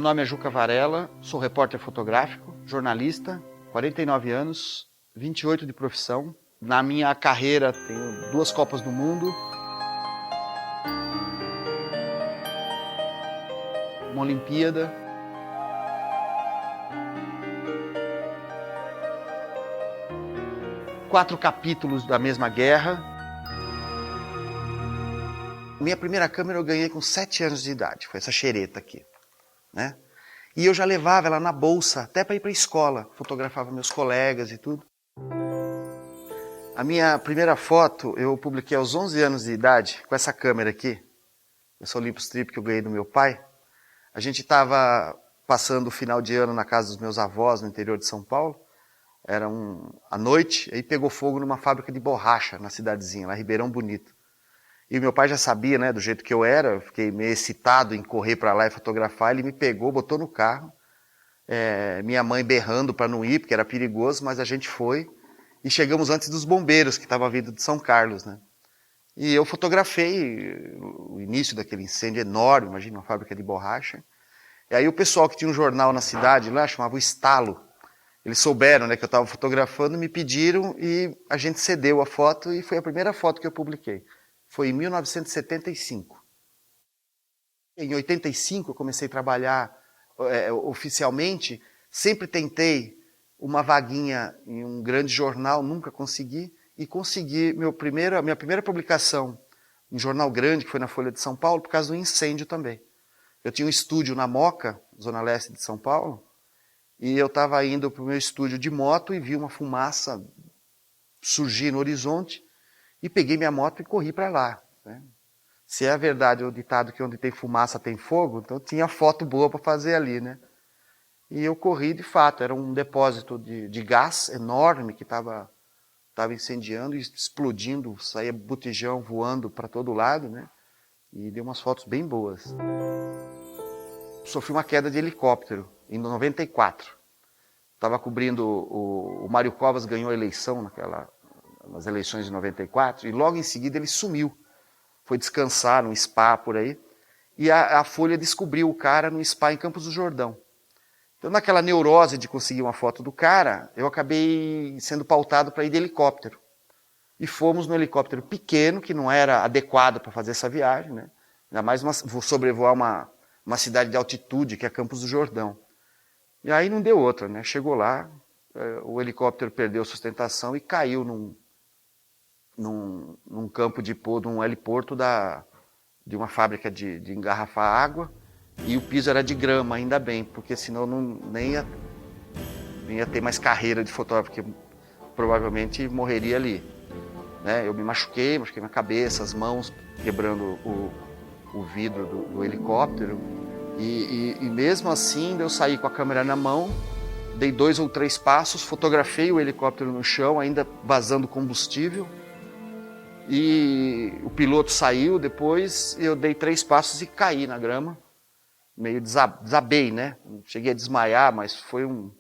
Meu nome é Juca Varela, sou repórter fotográfico, jornalista, 49 anos, 28 de profissão. Na minha carreira tenho 2 Copas do Mundo, uma Olimpíada, quatro capítulos da mesma guerra. Minha primeira câmera eu ganhei com 7 anos de idade, foi essa xereta aqui, né? E eu já levava ela na bolsa, até para ir para a escola, fotografava meus colegas e tudo. A minha primeira foto eu publiquei aos 11 anos de idade, com essa câmera aqui, essa Olympus Trip que eu ganhei do meu pai. A gente estava passando o final de ano na casa dos meus avós, no interior de São Paulo. Era à noite, aí pegou fogo numa fábrica de borracha, na cidadezinha, lá em Ribeirão Bonito. E o meu pai já sabia, né, do jeito que eu era, eu fiquei meio excitado em correr para lá e fotografar, ele me pegou, botou no carro, minha mãe berrando para não ir, porque era perigoso, mas a gente foi, e chegamos antes dos bombeiros, que estavam vindo de São Carlos, né. E eu fotografei o início daquele incêndio enorme, imagina uma fábrica de borracha. E aí o pessoal que tinha um jornal na cidade lá, chamava o Estalo, eles souberam, né, que eu estava fotografando, me pediram e a gente cedeu a foto e foi a primeira foto que eu publiquei. Foi em 1975. Em 85 eu comecei a trabalhar oficialmente, sempre tentei uma vaguinha em um grande jornal, nunca consegui, e consegui a minha primeira publicação em um jornal grande, que foi na Folha de São Paulo, por causa do incêndio também. Eu tinha um estúdio na Moca, zona leste de São Paulo, e eu estava indo para o meu estúdio de moto e vi uma fumaça surgir no horizonte, e peguei minha moto e corri para lá, né? Se é verdade o ditado que onde tem fumaça tem fogo, então tinha foto boa para fazer ali, né? E eu corri de fato, era um depósito de gás enorme que estava incendiando e explodindo, saía botijão voando para todo lado, né? E deu umas fotos bem boas. Sofri uma queda de helicóptero em 94. Estava cobrindo, o Mário Covas ganhou a eleição nas eleições de 94, e logo em seguida ele sumiu. Foi descansar num spa por aí, e a Folha descobriu o cara num spa em Campos do Jordão. Então, naquela neurose de conseguir uma foto do cara, eu acabei sendo pautado para ir de helicóptero. E fomos no helicóptero pequeno, que não era adequado para fazer essa viagem, né? Ainda mais vou sobrevoar uma cidade de altitude, que é Campos do Jordão. E aí não deu outra, né? Chegou lá, o helicóptero perdeu sustentação e caiu num campo de um heliporto de uma fábrica de engarrafar água, e o piso era de grama, ainda bem, porque senão nem ia ter mais carreira de fotógrafo, porque provavelmente morreria ali, né? Eu me machuquei minha cabeça, as mãos, quebrando o vidro do helicóptero, e mesmo assim eu saí com a câmera na mão, dei 2 ou 3 passos, fotografei o helicóptero no chão, ainda vazando combustível, e o piloto saiu depois, eu dei 3 passos e caí na grama, meio desabei, né? Cheguei a desmaiar, mas foi um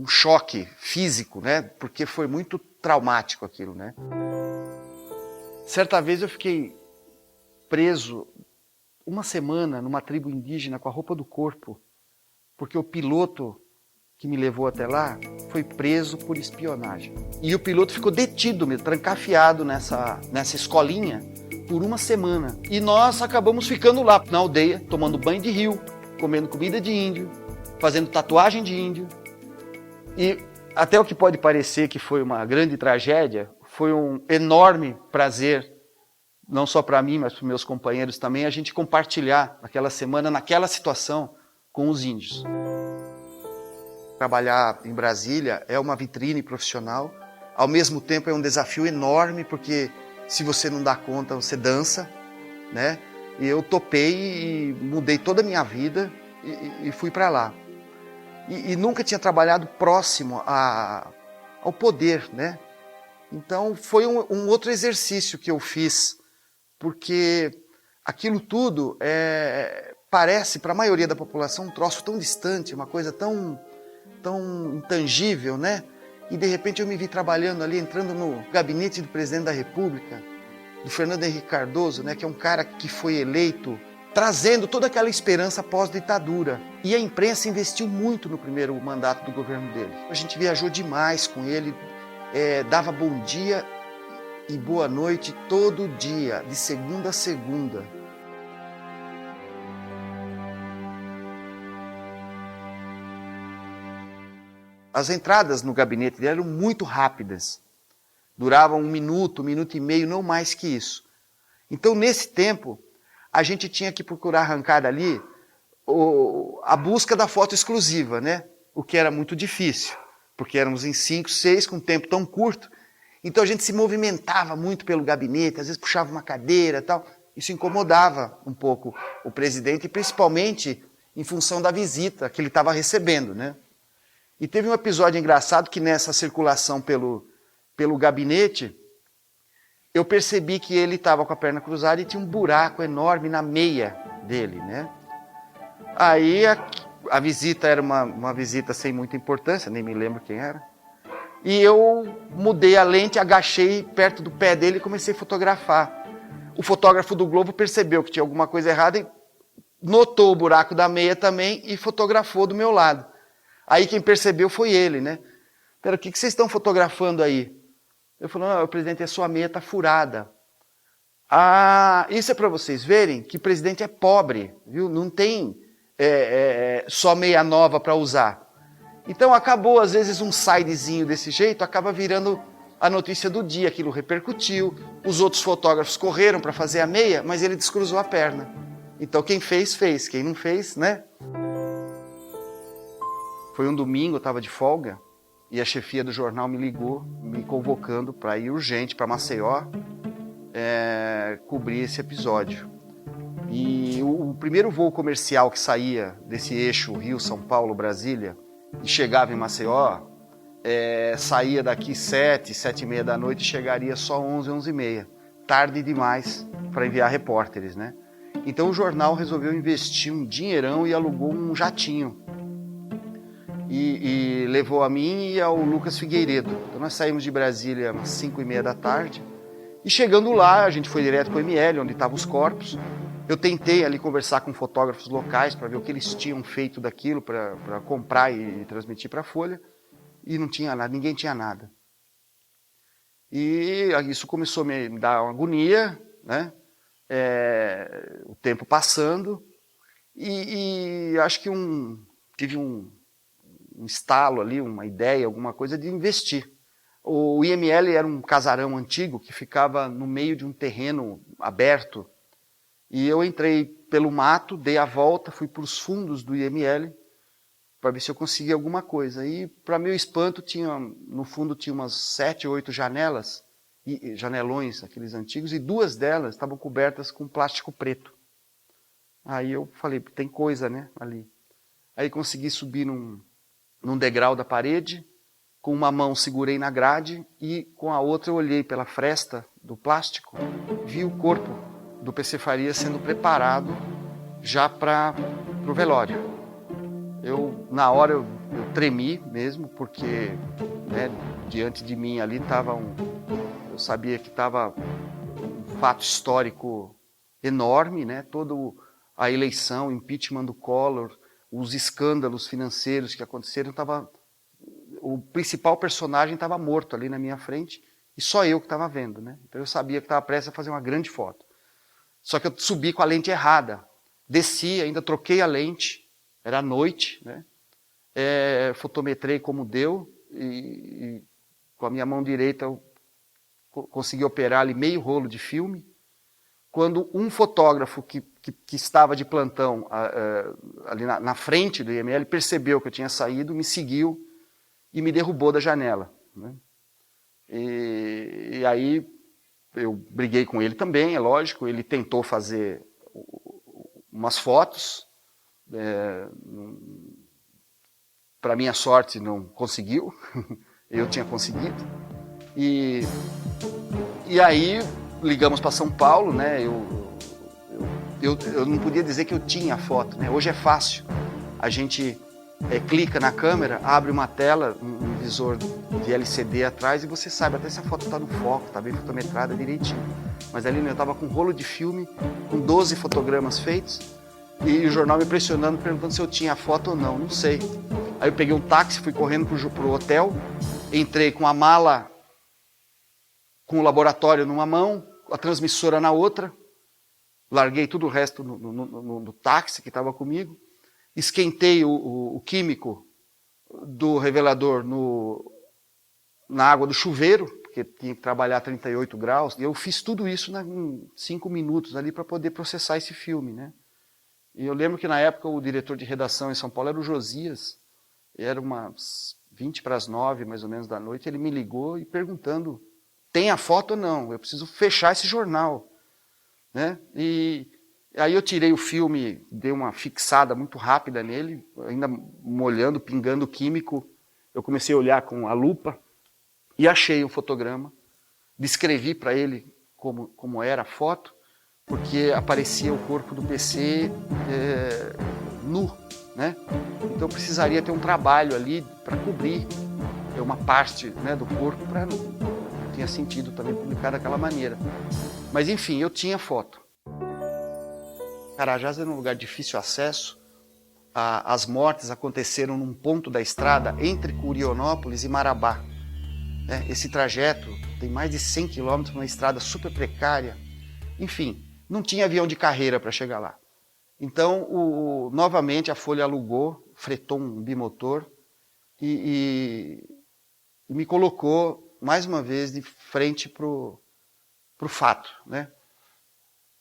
choque físico, né? Porque foi muito traumático aquilo, né? Certa vez eu fiquei preso 1 semana numa tribo indígena com a roupa do corpo, porque o piloto que me levou até lá foi preso por espionagem. E o piloto ficou detido mesmo, trancafiado nessa escolinha por 1 semana. E nós acabamos ficando lá na aldeia, tomando banho de rio, comendo comida de índio, fazendo tatuagem de índio. E até o que pode parecer que foi uma grande tragédia, foi um enorme prazer, não só para mim, mas para meus companheiros também, a gente compartilhar naquela semana, naquela situação, com os índios. Trabalhar em Brasília é uma vitrine profissional, ao mesmo tempo é um desafio enorme, porque se você não dá conta, você dança, né? E eu topei e mudei toda a minha vida e fui para lá. E nunca tinha trabalhado próximo ao poder, né? Então foi um outro exercício que eu fiz, porque aquilo tudo parece para a maioria da população um troço tão distante, uma coisa tão intangível, né? E de repente eu me vi trabalhando ali, entrando no gabinete do presidente da República, do Fernando Henrique Cardoso, né? Que é um cara que foi eleito trazendo toda aquela esperança pós-ditadura. E a imprensa investiu muito no primeiro mandato do governo dele. A gente viajou demais com ele, dava bom dia e boa noite todo dia, de segunda a segunda. As entradas no gabinete dele eram muito rápidas. Duravam 1 minuto, 1 minuto e meio, não mais que isso. Então, nesse tempo, a gente tinha que procurar arrancar dali a busca da foto exclusiva, né? O que era muito difícil, porque éramos em 5, 6, com um tempo tão curto. Então a gente se movimentava muito pelo gabinete, às vezes puxava uma cadeira e tal. Isso incomodava um pouco o presidente, principalmente em função da visita que ele estava recebendo, né? E teve um episódio engraçado que nessa circulação pelo gabinete, eu percebi que ele estava com a perna cruzada e tinha um buraco enorme na meia dele, né? Aí a visita era uma visita sem muita importância, nem me lembro quem era. E eu mudei a lente, agachei perto do pé dele e comecei a fotografar. O fotógrafo do Globo percebeu que tinha alguma coisa errada e notou o buraco da meia também e fotografou do meu lado. Aí quem percebeu foi ele, né? Pera, o que vocês estão fotografando aí? Eu falei, não, presidente, a sua meia está furada. Ah, isso é para vocês verem que o presidente é pobre, viu? Não tem só meia nova para usar. Então acabou, às vezes, um sidezinho desse jeito, acaba virando a notícia do dia, aquilo repercutiu, os outros fotógrafos correram para fazer a meia, mas ele descruzou a perna. Então quem fez, fez, quem não fez, né? Foi um domingo, eu estava de folga, e a chefia do jornal me ligou, me convocando para ir urgente para Maceió, cobrir esse episódio. E o primeiro voo comercial que saía desse eixo Rio-São Paulo-Brasília e chegava em Maceió, saía daqui 7, 7h30 da noite e chegaria só 11, 11h30. Tarde demais para enviar repórteres, né? Então o jornal resolveu investir um dinheirão e alugou um jatinho. E levou a mim e ao Lucas Figueiredo. Então nós saímos de Brasília às 5h30 da tarde. E chegando lá, a gente foi direto para o ML, onde estavam os corpos. Eu tentei ali conversar com fotógrafos locais para ver o que eles tinham feito daquilo, para comprar e transmitir para a Folha. E não tinha nada, ninguém tinha nada. E isso começou a me dar uma agonia, né? O tempo passando. E acho que tive um estalo ali, uma ideia, alguma coisa de investir. O IML era um casarão antigo que ficava no meio de um terreno aberto. E eu entrei pelo mato, dei a volta, fui para os fundos do IML para ver se eu conseguia alguma coisa. E, para meu espanto, no fundo tinha umas 7, 8 janelas, janelões, aqueles antigos, e 2 delas estavam cobertas com plástico preto. Aí eu falei, tem coisa, né, ali. Aí consegui subir num degrau da parede, com uma mão segurei na grade e com a outra eu olhei pela fresta do plástico, vi o corpo do PC Farias sendo preparado já para o velório. Na hora eu tremi mesmo, porque né, diante de mim ali estava eu sabia que estava um fato histórico enorme, né? Toda a eleição, o impeachment do Collor, os escândalos financeiros que aconteceram, o principal personagem estava morto ali na minha frente e só eu que estava vendo, né? Então eu sabia que estava prestes a fazer uma grande foto. Só que eu subi com a lente errada, desci, ainda troquei a lente, era noite, né? Fotometrei como deu e com a minha mão direita eu consegui operar ali meio rolo de filme. Quando um fotógrafo que estava de plantão ali na frente do IML percebeu que eu tinha saído, me seguiu e me derrubou da janela, né? E aí eu briguei com ele também, é lógico, ele tentou fazer umas fotos, para minha sorte não conseguiu, eu tinha conseguido, e aí ligamos para São Paulo, né? Eu não podia dizer que eu tinha a foto, né? Hoje é fácil, a gente clica na câmera, abre uma tela, um televisor de LCD atrás e você sabe até se a foto está no foco, está bem fotometrada direitinho. Mas ali eu estava com um rolo de filme, com 12 fotogramas feitos, e o jornal me pressionando, perguntando se eu tinha a foto ou não, não sei. Aí eu peguei um táxi, fui correndo para o hotel, entrei com a mala, com o laboratório numa mão, a transmissora na outra, larguei tudo o resto no táxi que estava comigo, esquentei o químico do revelador na água do chuveiro, porque tinha que trabalhar a 38 graus, e eu fiz tudo isso em 5 minutos ali para poder processar esse filme, né? E eu lembro que na época o diretor de redação em São Paulo era o Josias, era umas 20 para as 9 mais ou menos da noite, ele me ligou e perguntando, tem a foto ou não? Eu preciso fechar esse jornal, né? E aí eu tirei o filme, dei uma fixada muito rápida nele, ainda molhando, pingando químico, eu comecei a olhar com a lupa e achei um fotograma, descrevi para ele como era a foto, porque aparecia o corpo do PC nu, né? Então eu precisaria ter um trabalho ali para cobrir uma parte, né, do corpo, não tinha sentido também publicar daquela maneira. Mas enfim, eu tinha foto. Carajás era um lugar de difícil acesso, as mortes aconteceram num ponto da estrada entre Curionópolis e Marabá. Esse trajeto tem mais de 100 quilômetros, uma estrada super precária, enfim, não tinha avião de carreira para chegar lá. Então, novamente, a Folha alugou, fretou um bimotor e me colocou, mais uma vez, de frente para o fato, né?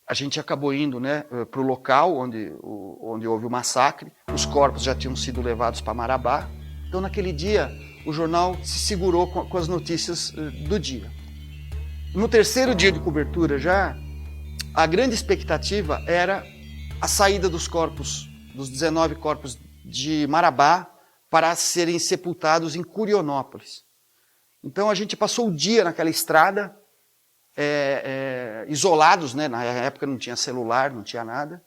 A gente acabou indo, né, para o local onde houve o massacre, os corpos já tinham sido levados para Marabá. Então, naquele dia, o jornal se segurou com as notícias do dia. No terceiro dia de cobertura já, a grande expectativa era a saída dos corpos, dos 19 corpos de Marabá, para serem sepultados em Curionópolis. Então a gente passou o dia naquela estrada, isolados, né? Na época não tinha celular, não tinha nada.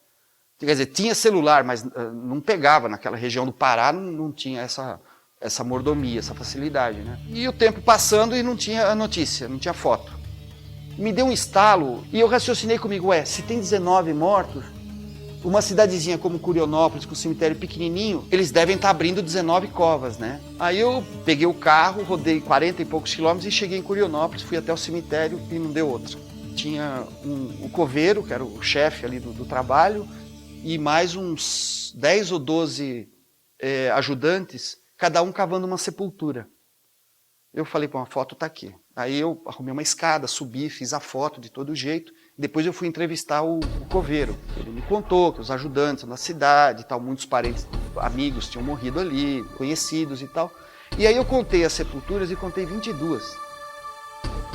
Quer dizer, tinha celular, mas não pegava naquela região do Pará, não tinha essa mordomia, essa facilidade, né? E o tempo passando e não tinha a notícia, não tinha foto. Me deu um estalo e eu raciocinei comigo, se tem 19 mortos, uma cidadezinha como Curionópolis, com um cemitério pequenininho, eles devem estar abrindo 19 covas, né? Aí eu peguei o carro, rodei 40 e poucos quilômetros e cheguei em Curionópolis, fui até o cemitério e não deu outra. Tinha o coveiro, que era o chefe ali do trabalho, e mais uns 10 ou 12 ajudantes, cada um cavando uma sepultura. Eu falei, a foto está aqui. Aí eu arrumei uma escada, subi, fiz a foto de todo jeito. Depois eu fui entrevistar o coveiro. Ele me contou que os ajudantes da cidade e tal, muitos parentes, amigos tinham morrido ali, conhecidos e tal. E aí eu contei as sepulturas e contei 22.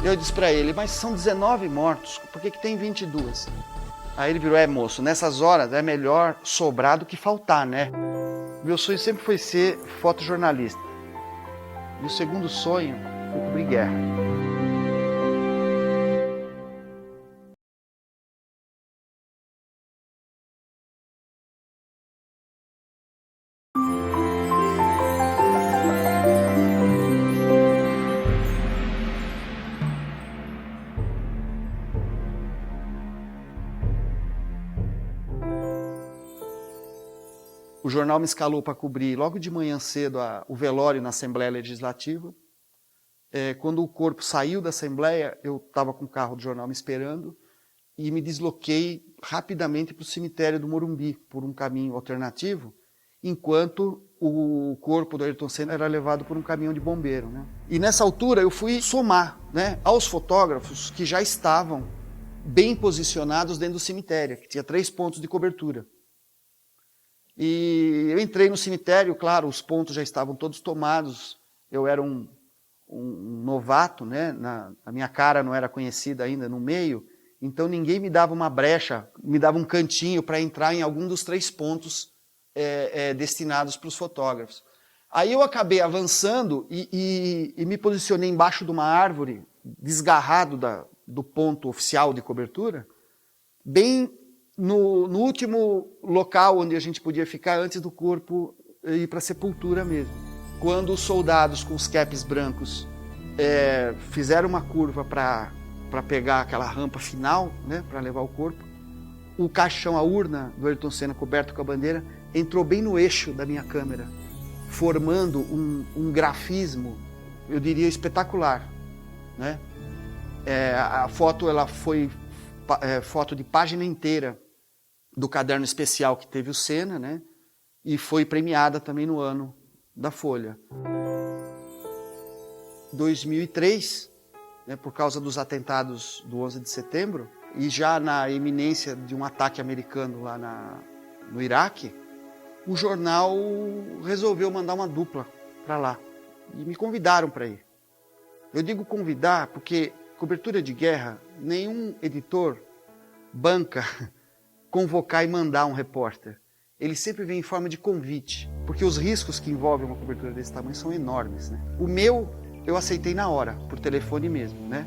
Eu disse para ele, mas são 19 mortos, por que tem 22? Aí ele virou, moço, nessas horas é melhor sobrar do que faltar, né? Meu sonho sempre foi ser fotojornalista. E o segundo sonho foi cobrir guerra. O jornal me escalou para cobrir logo de manhã cedo o velório na Assembleia Legislativa. Quando o corpo saiu da Assembleia, eu estava com o carro do jornal me esperando e me desloquei rapidamente para o cemitério do Morumbi, por um caminho alternativo, enquanto o corpo do Ayrton Senna era levado por um caminhão de bombeiro, né? E nessa altura eu fui somar, né, aos fotógrafos que já estavam bem posicionados dentro do cemitério, que tinha 3 pontos de cobertura. E eu entrei no cemitério, claro, os pontos já estavam todos tomados, eu era um novato, né? A minha cara não era conhecida ainda no meio, então ninguém me dava uma brecha, me dava um cantinho para entrar em algum dos 3 pontos destinados para os fotógrafos. Aí eu acabei avançando e me posicionei embaixo de uma árvore, desgarrado do ponto oficial de cobertura, bem no último local onde a gente podia ficar antes do corpo ir para a sepultura mesmo. quando os soldados com os capes brancos fizeram uma curva para pegar aquela rampa final, né, para levar o corpo, o caixão, a urna do Ayrton Senna coberto com a bandeira, entrou bem no eixo da minha câmera, formando um grafismo, eu diria, espetacular, né? A foto ela foi foto de página inteira do caderno especial que teve o Senna, né? E foi premiada também no ano da Folha. 2003, né, por causa dos atentados do 11 de setembro, e já na iminência de um ataque americano lá no Iraque, o jornal resolveu mandar uma dupla para lá. E me convidaram para ir. Eu digo convidar porque cobertura de guerra, nenhum editor banca convocar e mandar um repórter. Ele sempre vem em forma de convite, porque os riscos que envolvem uma cobertura desse tamanho são enormes, né? O meu, eu aceitei na hora, por telefone mesmo, né?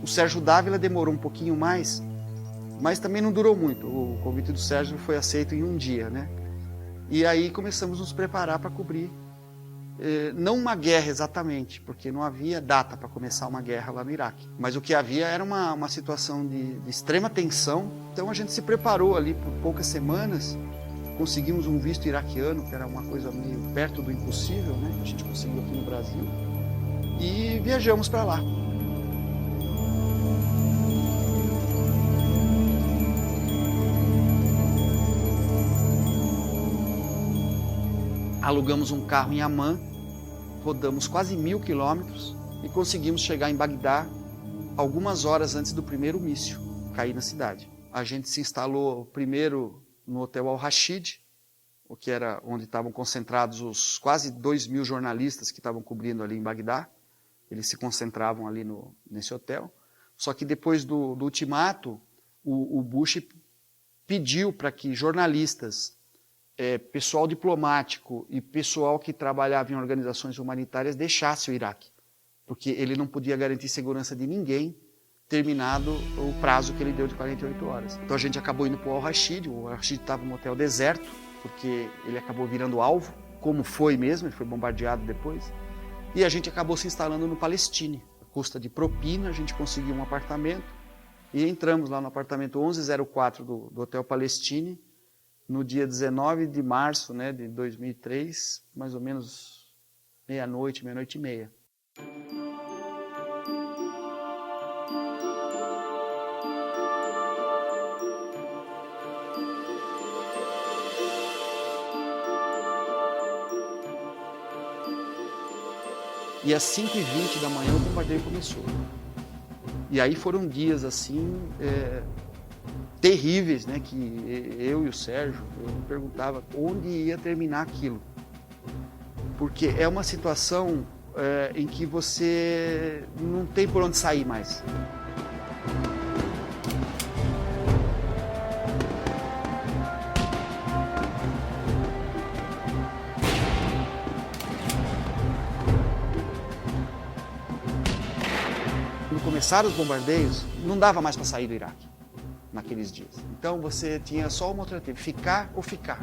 O Sérgio Dávila demorou um pouquinho mais, mas também não durou muito. O convite do Sérgio foi aceito em um dia, né? E aí começamos a nos preparar para cobrir, não uma guerra exatamente, porque não havia data para começar uma guerra lá no Iraque. Mas o que havia era uma situação de extrema tensão. Então a gente se preparou ali por poucas semanas, conseguimos um visto iraquiano, que era uma coisa meio perto do impossível, né? A gente conseguiu aqui no Brasil. E viajamos para lá. Alugamos um carro em Amman, rodamos quase 1000 quilômetros e conseguimos chegar em Bagdá algumas horas antes do primeiro míssil cair na cidade. A gente se instalou primeiro no Hotel Al-Rashid, o que era onde estavam concentrados os quase 2000 jornalistas que estavam cobrindo ali em Bagdá. Eles se concentravam ali nesse hotel. Só que depois do ultimato, o Bush pediu para que jornalistas, pessoal diplomático e pessoal que trabalhava em organizações humanitárias deixasse o Iraque, porque ele não podia garantir segurança de ninguém, terminado o prazo que ele deu de 48 horas. Então a gente acabou indo para o Al-Rashid. O Al-Rashid estava num hotel deserto, porque ele acabou virando alvo, como foi mesmo, ele foi bombardeado depois. E a gente acabou se instalando no Palestine. À custa de propina, a gente conseguiu um apartamento e entramos lá no apartamento 1104 do Hotel Palestine, no dia 19 de março, né, de 2003, mais ou menos meia-noite e meia. E às 5h20 da manhã o bombardeio começou. E aí foram dias assim, terríveis, né? Que eu e o Sérgio, eu me perguntava onde ia terminar aquilo. Porque é uma situação em que você não tem por onde sair mais. Quando começaram os bombardeios, não dava mais para sair do Iraque naqueles dias. Então você tinha só uma alternativa, ficar ou ficar.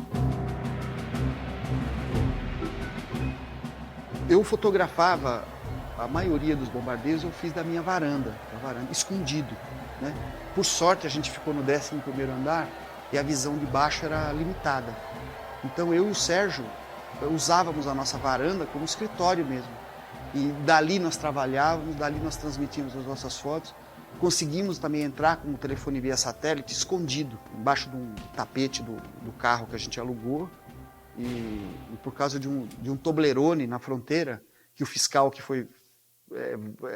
Eu fotografava a maioria dos bombardeios, eu fiz da minha varanda, escondido, né? Por sorte a gente ficou no 11º andar e a visão de baixo era limitada. Então eu e o Sérgio usávamos a nossa varanda como escritório mesmo. E dali nós trabalhávamos, dali nós transmitíamos as nossas fotos. Conseguimos também entrar com o telefone via satélite escondido, embaixo de um tapete do carro que a gente alugou. E por causa de um Toblerone na fronteira, que o fiscal que foi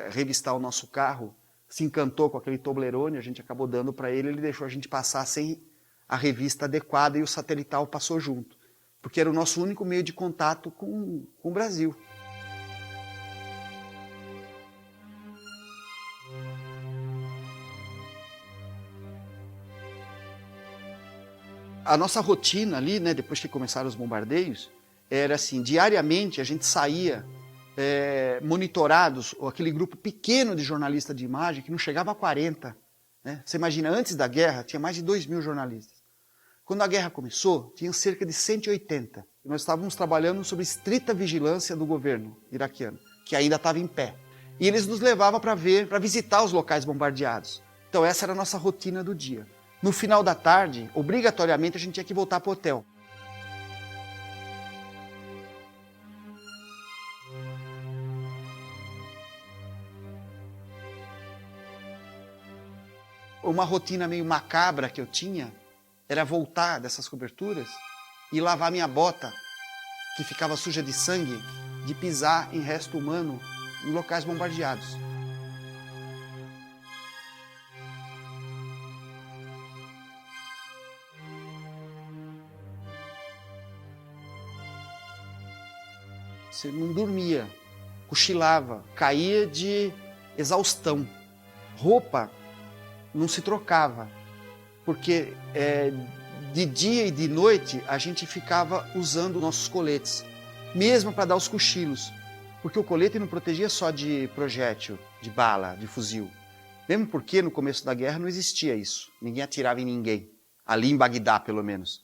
revistar o nosso carro se encantou com aquele Toblerone, a gente acabou dando para ele, ele deixou a gente passar sem a revista adequada e o satelital passou junto. Porque era o nosso único meio de contato com o Brasil. A nossa rotina ali, né, depois que começaram os bombardeios, era assim, diariamente a gente saía monitorados, aquele grupo pequeno de jornalistas de imagem, que não chegava a 40. Né? Você imagina, antes da guerra, tinha mais de 2000 jornalistas. Quando a guerra começou, tinha cerca de 180. Nós estávamos trabalhando sob estrita vigilância do governo iraquiano, que ainda estava em pé. E eles nos levavam para visitar os locais bombardeados. Então essa era a nossa rotina do dia. No final da tarde, obrigatoriamente, a gente tinha que voltar para o hotel. Uma rotina meio macabra que eu tinha era voltar dessas coberturas e lavar minha bota, que ficava suja de sangue, de pisar em resto humano em locais bombardeados. Você não dormia, cochilava, caía de exaustão. Roupa não se trocava, porque de dia e de noite a gente ficava usando nossos coletes, mesmo para dar os cochilos, porque o colete não protegia só de projétil, de bala, de fuzil. Mesmo porque no começo da guerra não existia isso, ninguém atirava em ninguém, ali em Bagdá pelo menos.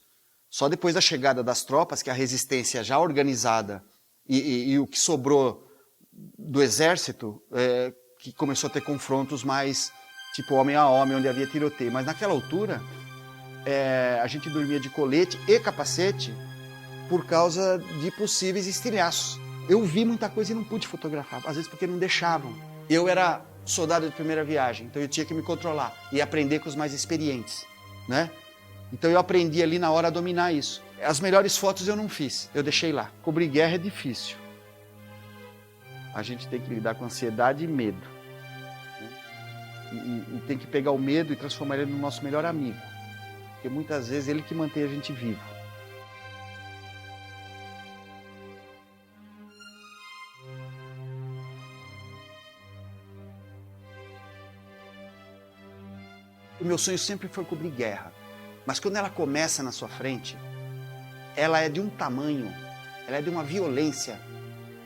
Só depois da chegada das tropas, que a resistência já organizada e o que sobrou do exército, que começou a ter confrontos mais tipo homem a homem, onde havia tiroteio. Mas naquela altura, a gente dormia de colete e capacete por causa de possíveis estilhaços. Eu vi muita coisa e não pude fotografar, às vezes porque não deixavam. Eu era soldado de primeira viagem, então eu tinha que me controlar e aprender com os mais experientes, né? Então eu aprendi ali na hora a dominar isso. As melhores fotos eu não fiz, eu deixei lá. Cobrir guerra é difícil. A gente tem que lidar com ansiedade e medo. E tem que pegar o medo e transformar ele no nosso melhor amigo. Porque muitas vezes é ele que mantém a gente vivo. O meu sonho sempre foi cobrir guerra. Mas quando ela começa na sua frente, ela é de um tamanho, ela é de uma violência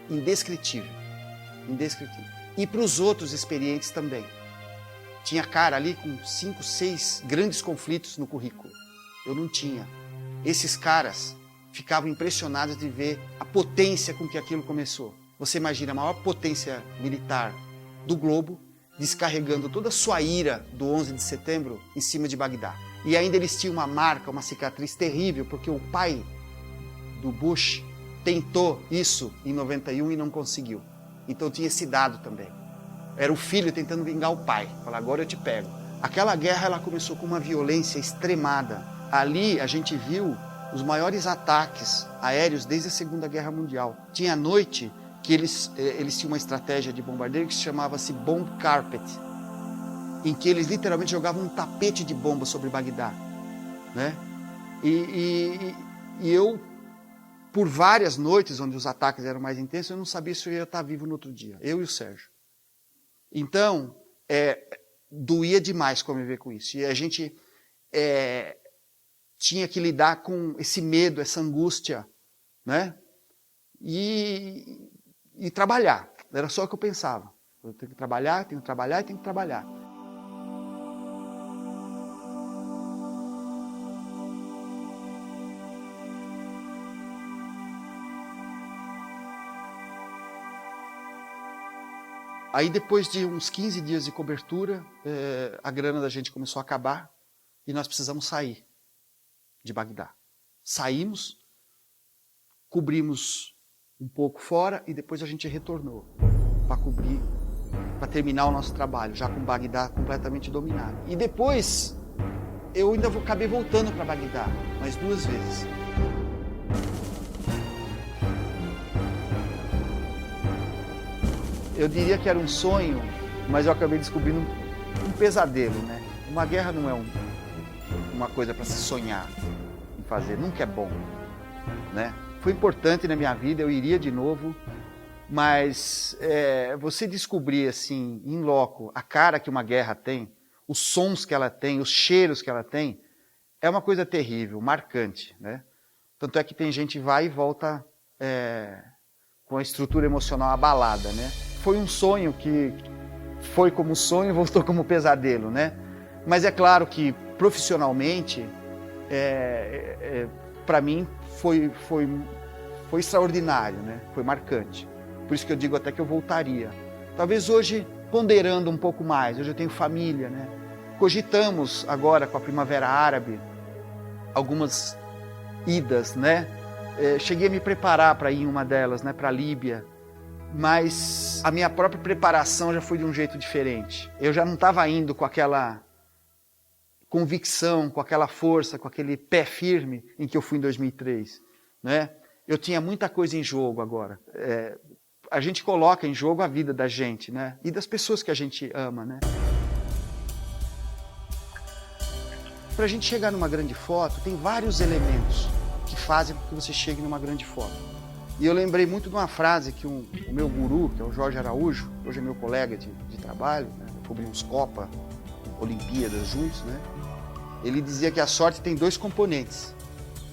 indescritível. Indescritível. E para os outros experientes também. Tinha cara ali com 5, 6 grandes conflitos no currículo. Eu não tinha. Esses caras ficavam impressionados de ver a potência com que aquilo começou. Você imagina a maior potência militar do globo descarregando toda a sua ira do 11 de setembro em cima de Bagdá. E ainda eles tinham uma marca, uma cicatriz terrível, porque o pai do Bush tentou isso em 91 e não conseguiu. Então tinha esse dado também. Era o filho tentando vingar o pai. Falar, agora eu te pego. Aquela guerra ela começou com uma violência extremada. Ali a gente viu os maiores ataques aéreos desde a Segunda Guerra Mundial. Tinha noite que eles tinham uma estratégia de bombardeio que chamava-se bomb carpet, em que eles literalmente jogavam um tapete de bomba sobre Bagdá, né? E eu, por várias noites onde os ataques eram mais intensos, eu não sabia se eu ia estar vivo no outro dia, eu e o Sérgio. Então, doía demais conviver com isso. E a gente tinha que lidar com esse medo, essa angústia, né? E trabalhar. Era só o que eu pensava. Eu tenho que trabalhar, tenho que trabalhar e tenho que trabalhar. Aí depois de uns 15 dias de cobertura, a grana da gente começou a acabar e nós precisamos sair de Bagdá. Saímos, cobrimos um pouco fora e depois a gente retornou para cobrir, para terminar o nosso trabalho, já com Bagdá completamente dominado. E depois eu ainda acabei voltando para Bagdá, mais 2 vezes. Eu diria que era um sonho, mas eu acabei descobrindo um pesadelo, né? Uma guerra não é uma coisa para se sonhar em fazer, nunca é bom, né? Foi importante na minha vida, eu iria de novo, mas você descobrir assim, in loco, a cara que uma guerra tem, os sons que ela tem, os cheiros que ela tem, é uma coisa terrível, marcante, né? Tanto é que tem gente que vai e volta com a estrutura emocional abalada, né? Foi um sonho que foi como sonho e voltou como pesadelo, né? Mas é claro que profissionalmente para mim foi extraordinário, né? Foi marcante. Por isso que eu digo até que eu voltaria. Talvez hoje, ponderando um pouco mais, hoje eu tenho família, né? Cogitamos agora com a Primavera Árabe algumas idas, né? Cheguei a me preparar para ir em uma delas, né? Para a Líbia. Mas a minha própria preparação já foi de um jeito diferente. Eu já não estava indo com aquela convicção, com aquela força, com aquele pé firme em que eu fui em 2003, né? Eu tinha muita coisa em jogo agora. A gente coloca em jogo a vida da gente, né? E das pessoas que a gente ama, né? Para a gente chegar numa grande foto, tem vários elementos que fazem com que você chegue numa grande foto. E eu lembrei muito de uma frase que o meu guru, que é o Jorge Araújo, hoje é meu colega de trabalho, né? Cobrimos Copa, Olimpíadas juntos, né? Ele dizia que a sorte tem dois componentes.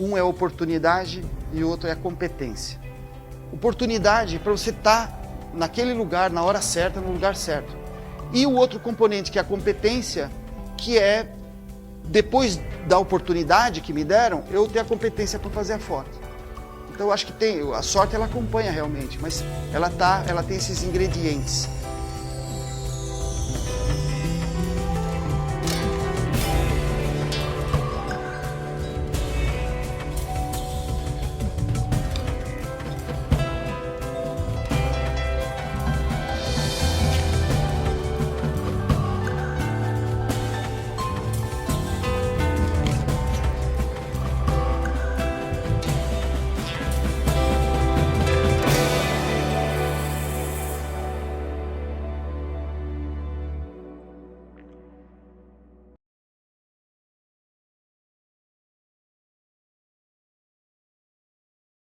Um é a oportunidade e o outro é a competência. Oportunidade para você estar naquele lugar, na hora certa, no lugar certo. E o outro componente, que é a competência, que é, depois da oportunidade que me deram, eu ter a competência para fazer a foto. Então eu acho que a sorte ela acompanha realmente, mas ela tem esses ingredientes.